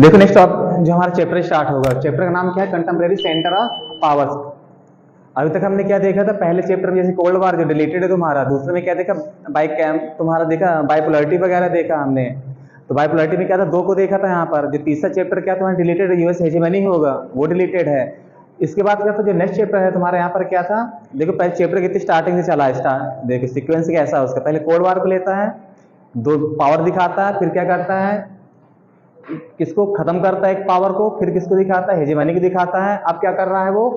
देखो नेक्स्ट जो हमारा चैप्टर स्टार्ट होगा, चैप्टर का नाम क्या है? Contemporary centre of powers. अभी तक हमने क्या देखा था? पहले चैप्टर में जैसे कोल्ड वार जो रिलेटेड है तुम्हारा, दूसरे में क्या देखा? बाइक कैम्प तुम्हारा देखा, बाइपोलैरिटी वगैरह देखा हमने। तो बाइपोलैरिटी में क्या था? दो को देखा था यहाँ पर। जो तीसरा चैप्टर क्या तुम्हारा रिलेटेड यूएस हेजेमनी होगा, वो रिलेटेड है। इसके बाद क्या था? जो नेक्स्ट चैप्टर है तुम्हारा यहाँ पर क्या था? देखो पहले चैप्टर कितनी स्टार्टिंग से चला है, देखो सीक्वेंस कैसा है उसका। पहले कोल्ड वार को लेता है, दो पावर दिखाता है, फिर क्या करता है, किसको खत्म करता है एक पावर को, फिर किसको दिखाता है? हेजेमनी को दिखाता है। अब क्या कर रहा है वो?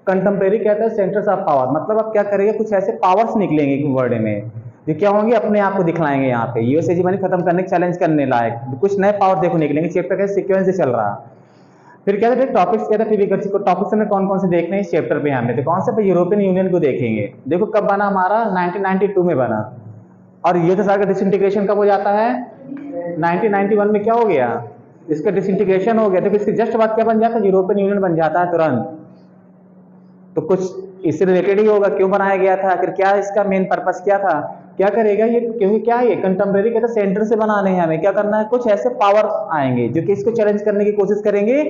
कंटेम्प्रेरी कहता है सेंटर्स ऑफ पावर। मतलब अब क्या करेगा? कुछ ऐसे पावर्स निकलेंगे एक वर्ड में जो क्या होंगे, अपने आप को दिखलाएंगे यहाँ पे, यूएस हेजेमनी खत्म करने के चैलेंज करने लायक कुछ नए पावर देखो निकलेंगे। चैप्टर का सीक्वेंस से चल रहा। फिर क्या था? टॉपिक्स क्या था? टॉपिक्स में कौन कौन से देखने इस चैप्टर पे हमने? तो कौन से? यूरोपियन यूनियन को देखेंगे। देखो कब बना हमारा? 1992 में बना। और ये तो सारा डिसइंटीग्रेशन कब हो जाता है? 1991 में क्या हो गया? इसका डिसइंटीग्रेशन हो गया। तो इसके जस्ट बाद क्या बन जाता है? यूरोपियन यूनियन बन जाता है तुरंत। तो कुछ इससे रिलेटेड ही होगा, क्यों बनाया गया था, आखिर क्या इसका मेन पर्पस क्या था, क्या करेगा ये? क्योंकि क्या है, कंटेम्प्रेरी कहते हैं सेंटर से बनाने हैं हमें। क्या करना है? कुछ ऐसे पावर आएंगे जो कि इसको चैलेंज करने की कोशिश करेंगे,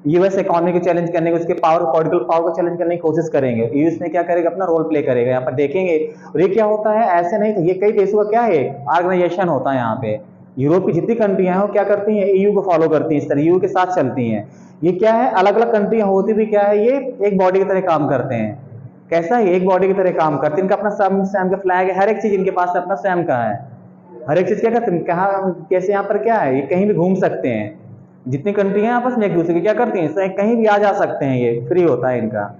यूएस इकोनॉमी को चैलेंज करने की, उसके पावर, पॉलिटिकल पावर को चैलेंज करने की कोशिश करेंगे। यूएस में क्या करेगा? अपना रोल प्ले करेगा। यहाँ पर देखेंगे। और ये क्या होता है? ऐसे नहीं, तो ये कई देशों का क्या है, ऑर्गेनाइजेशन होता है यहाँ पे। यूरोप की जितनी कंट्रियां हैं वो क्या करती हैं? ईयू को फॉलो करती हैं, इस तरह ईयू के साथ चलती हैं। ये क्या है? अलग अलग कंट्रियां होती भी क्या है, ये एक बॉडी की तरह काम करते हैं। कैसा है? एक बॉडी की तरह काम करते हैं। इनका अपना स्वयं का फ्लैग है, हर एक चीज इनके पास अपना स्वयं का है। हर एक चीज क्या करते हैं, कहा कैसे यहाँ पर क्या है, ये कहीं भी घूम सकते हैं। जितनी कंट्री हैं आपस में एक दूसरे की क्या करती हैं, कहीं भी आ जा सकते हैं, ये फ्री होता है इनका।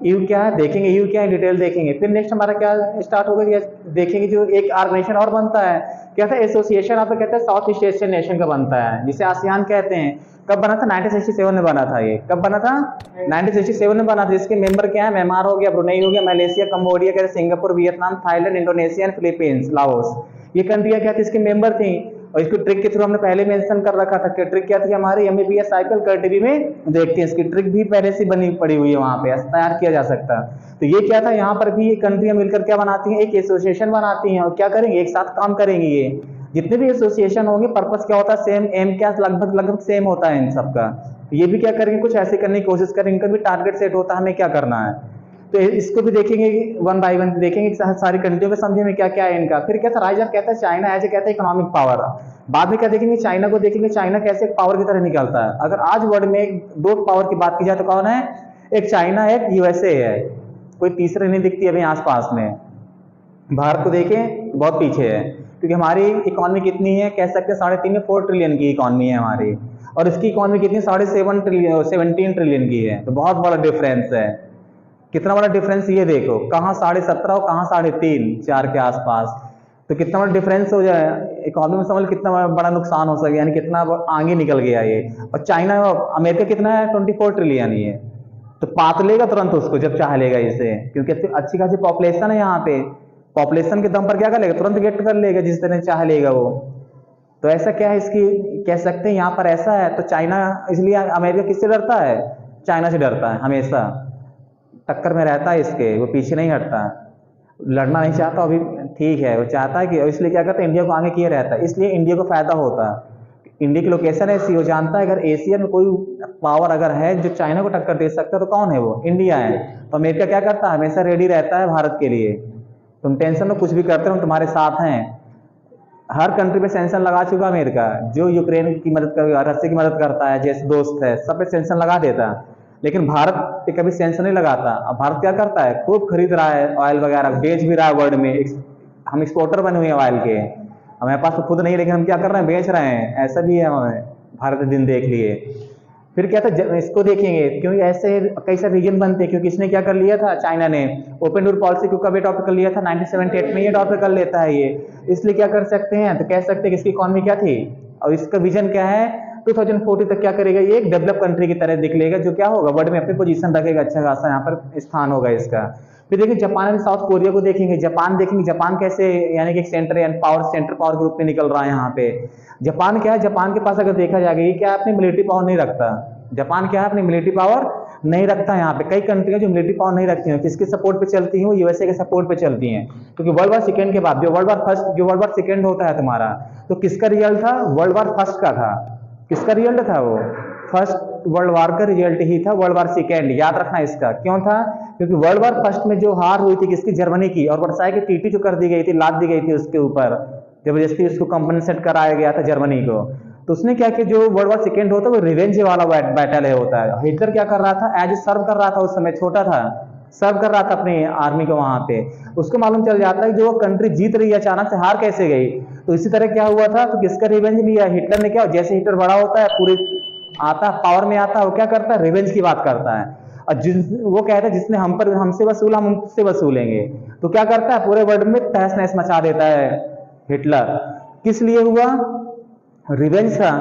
यू क्या है देखेंगे, यू क्या है डिटेल देखेंगे। फिर नेक्स्ट हमारा क्या स्टार्ट होगा, ये देखेंगे जो एक ऑर्गेनाइजेशन और बनता है, क्या था? एसोसिएशन आपको कहते हैं साउथ ईस्ट एशियन नेशन का बनता है, जिसे आसियान कहते हैं। कब बना था? 1967 में बना था। ये कब बना था? 1967 में बना था। इसके मेंबर क्या है? म्यांमार हो गया, ब्रुनेई हो गया, Malaysia, Cambodia, Singapore, Vietnam, Thailand, Indonesia, Philippines, Laos. ये कंट्रियां क्या थी? इसके मेंबर थी। और इसको ट्रिक के थ्रू हमने पहले मेंशन कर रखा था कि ट्रिक क्या थी हमारी एमबीबीएस साइकिल टीवी में देखते हैं, इसकी ट्रिक भी पहले से बनी पड़ी हुई है, वहां पे तैयार किया जा सकता है। तो ये क्या था? यहाँ पर भी ये कंट्रियां मिलकर क्या बनाती हैं? एक एसोसिएशन बनाती हैं। और क्या करेंगे? एक साथ काम करेंगे। ये जितने भी एसोसिएशन होंगे, पर्पस क्या होता है? सेम, एम क्या लगभग लगभग सेम होता है इन सबका। ये भी क्या करेंगे? कुछ ऐसे करने की कोशिश करेंगे। इनका भी टारगेट सेट होता है, हमें क्या करना है। तो इसको भी देखेंगे, वन बाय वन देखेंगे सारी कंट्रियों को, समझे में क्या क्या है इनका। फिर क्या था? राइज ऑफ कहता है चाइना, ऐसे कहता है इकोनॉमिक पावर। बाद में क्या देखेंगे? चाइना को देखेंगे, चाइना कैसे एक पावर की तरह निकलता है। अगर आज वर्ल्ड में दो पावर की बात की जाए तो कौन है? एक चाइना है, एक यूएसए है। कोई तीसरे नहीं दिखती अभी आसपास में। भारत को देखें, बहुत पीछे है, क्योंकि हमारी इकोनॉमी कितनी है, कह सकते हैं 3.5 में 4 ट्रिलियन की इकोनॉमी है हमारी, और इसकी इकोनॉमी कितनी? 17 ट्रिलियन की है। तो बहुत बड़ा डिफरेंस है। कितना बड़ा डिफरेंस ये देखो, कहाँ 17.5 और कहाँ 3.5 4 के आसपास। तो कितना बड़ा डिफरेंस हो जाए इकोनॉमी में, समझ कितना बड़ा नुकसान हो सके, यानी कितना आगे निकल गया ये। और चाइना, अमेरिका कितना है? 24 ट्रिलियन ये। तो पात लेगा तुरंत उसको जब चाह लेगा इसे, क्योंकि अच्छी खासी पॉपुलेशन है यहाँ पे। पॉपुलेशन के दम पर क्या कर लेगा? तुरंत गेट कर लेगा जिस तरह चाह लेगा वो। तो ऐसा क्या है इसकी, कह सकते हैं यहाँ पर ऐसा है। तो चाइना, इसलिए अमेरिका किससे डरता है? चाइना से डरता है, हमेशा टक्कर में रहता है इसके, वो पीछे नहीं हटता। लड़ना नहीं चाहता अभी, ठीक है, वो चाहता है कि, इसलिए क्या करता है, इंडिया को आगे किए रहता है। इसलिए इंडिया को फायदा होता है। इंडिया की लोकेशन ऐसी, वो जानता है अगर एशिया में कोई पावर अगर है जो चाइना को टक्कर दे सकता है तो कौन है वो? इंडिया है। तो अमेरिका क्या करता है? हमेशा रेडी रहता है भारत के लिए। तुम टेंशन में कुछ भी करते हो, हम तुम्हारे साथ हैं। हर कंट्री पे सेंक्शन लगा चुका अमेरिका, जो यूक्रेन की मदद कर, रशिया की मदद करता है, जैसे दोस्त है, सब पे सेंक्शन लगा देता है। लेकिन भारत पे कभी सेंक्शन नहीं लगाता। अब भारत क्या करता है? खूब खरीद रहा है ऑयल वगैरह, बेच भी रहा है वर्ल्ड में। हम एक्सपोर्टर बने हुए हैं ऑयल के, हमारे पास तो खुद नहीं, लेकिन हम क्या कर रहे हैं? बेच रहे हैं। ऐसा भी है हमें, भारत के दिन देख लिए। फिर क्या था? इसको देखेंगे, क्योंकि ऐसे कई सारे रीजन बनते हैं, क्योंकि इसने क्या कर लिया था, चाइना ने ओपन डोर पॉलिसी को कब अडॉप्ट कर लिया था? 1978 में ये अडॉप्ट कर लेता है ये। इसलिए क्या कर सकते हैं? तो कह सकते हैं कि इसकी इकोनॉमी क्या थी, और इसका विजन क्या है? 2040 तक क्या करेगा? ये एक डेवलप कंट्री की तरह दिखलेगा, जो क्या होगा, वर्ल्ड में अपनी पोजीशन रखेगा, अच्छा खासा यहाँ पर स्थान होगा इसका। फिर देखिए जापान एंड साउथ कोरिया को देखेंगे। जापान देखेंगे, जापान कैसे, यानी कि एक centre and centre power group में निकल रहा है यहाँ पे। जापान क्या है? जापान के पास अगर देखा जाएगा, ये क्या अपनी मिलिट्री पावर नहीं रखता। जापान क्या है? अपनी मिलिट्री पावर नहीं रखता। यहाँ पे कई कंट्रियां जो मिलिट्री पावर नहीं रखती हैं, किसके सपोर्ट पे चलती हैं? वो यूएसए के सपोर्ट पे चलती हैं। क्योंकि वर्ल्ड वार सेकेंड के बाद जो वर्ल्ड वार सेकेंड होता है तुम्हारा, तो किसका रिजल्ट था? वर्ल्ड वार फर्स्ट का था। किसका रिजल्ट था वो? फर्स्ट वर्ल्ड वॉर का रिजल्ट ही था, वर्ल्ड वॉर सेकेंड, याद रखना इसका। क्यों था? क्योंकि वर्ल्ड वॉर फर्स्ट में जो हार हुई थी किसकी? जर्मनी की, और वर्साई की ट्रीटी जो कर दी गई थी, लाद दी गई थी उसके ऊपर, जबरदस्ती उसको कंपनसेट कराया गया था जर्मनी को। तो उसने क्या किया, जो वर्ल्ड वॉर सेकेंड होता है वो रिवेंज वाला बैटल है होता है। हिटलर क्या कर रहा था, एज सर्व कर रहा था, उस समय छोटा था, सर्व कर रहा था अपनी आर्मी को वहां पे। उसको मालूम चल जाता है कि जो वो कंट्री जीत रही है अचानक से हार कैसे गई। तो इसी तरह क्या हुआ था, तो किसका रिवेंज लिया हिटलर ने? क्या, जैसे हिटलर बड़ा होता है, पूरी आता पावर में आता है, वो क्या करता है, रिवेंज की बात करता है। और वो कहता है जिसने हम पर हमसे वसूला हम उससे वसूलेंगे। तो क्या करता है, पूरे वर्ल्ड में तहस नहस मचा देता है हिटलर। किस लिए हुआ? रिवेंज था।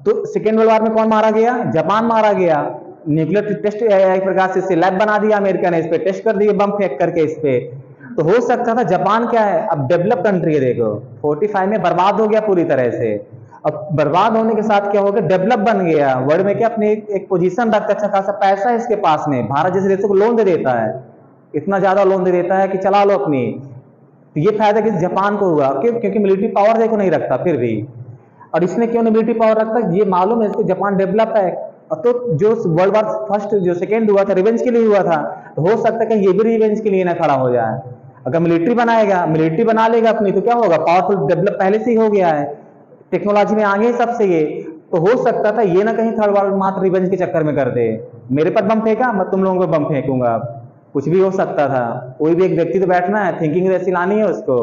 तो सेकेंड वर्ल्ड वॉर में कौन मारा गया? जापान मारा गया। न्यूक्लियर टेस्ट एक प्रकार से लैब बना दिया अमेरिका ने, इस पे टेस्ट कर दिए बम फेंक करके इस पे। तो हो सकता था, जापान क्या है, अब डेवलप कंट्री है, देखो 45 में बर्बाद हो गया पूरी तरह से। अब बर्बाद होने के साथ क्या हो गया, डेवलप बन गया वर्ल्ड में, क्या अपने एक पोजीशन रखता, अच्छा खासा पैसा है इसके पास में, भारत जैसे देशों को लोन दे देता है, इतना ज्यादा लोन दे देता है कि चला लो अपनी। तो ये फायदा किस जापान को हुआ? क्योंकि मिलिट्री पावर देखो नहीं रखता फिर भी। और इसने क्यों मिलिट्री पावर रखता है, ये मालूम है इसको, जापान डेवलप है। तो जो वर्ल्ड वॉर फर्स्ट जो सेकेंड हुआ था रिवेंज के लिए हुआ था, तो हो सकता है कि ये भी रिवेंज के लिए ना खड़ा हो जाए। अगर मिलिट्री बनाएगा, मिलिट्री बना लेगा अपनी, तो क्या होगा, पावरफुल डेवलप पहले से ही हो गया है, टेक्नोलॉजी में आगे सबसे ये। तो हो सकता था ये ना कहीं थर्ड वर्ल्ड मात्र रिवेंज के चक्कर में कर दे, मेरे पर बम फेंका मैं तुम लोगों को बम फेंकूंगा, कुछ भी हो सकता था। कोई भी एक व्यक्ति तो बैठना है, थिंकिंग ऐसी लानी है उसको,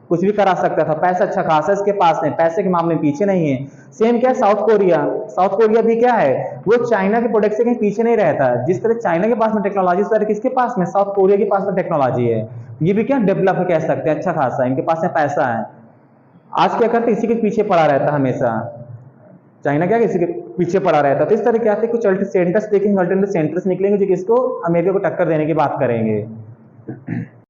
कुछ भी करा सकता था। पैसा अच्छा खासा इसके पास में, पैसे के मामले में पीछे नहीं है। सेम क्या है साउथ कोरिया, साउथ कोरिया भी क्या है, वो चाइना के प्रोडक्ट से कहीं पीछे नहीं रहता। जिस तरह चाइना के पास में टेक्नोलॉजी, उस तरह किसके पास में, साउथ कोरिया के पास में टेक्नोलॉजी है। ये भी क्या डेवलप है कह सकते हैं, अच्छा खासा इनके पास में पैसा है। आज क्या करते, इसी के पीछे पड़ा रहता हमेशा, चाइना क्या इसी के पीछे पड़ा रहता। तो इस तरह क्या थे, कुछ अल्टरनेटिव सेंटर्स देखेंगे, अल्टरनेटिव सेंटर्स निकलेंगे जो किसको, अमेरिका को टक्कर देने की बात करेंगे।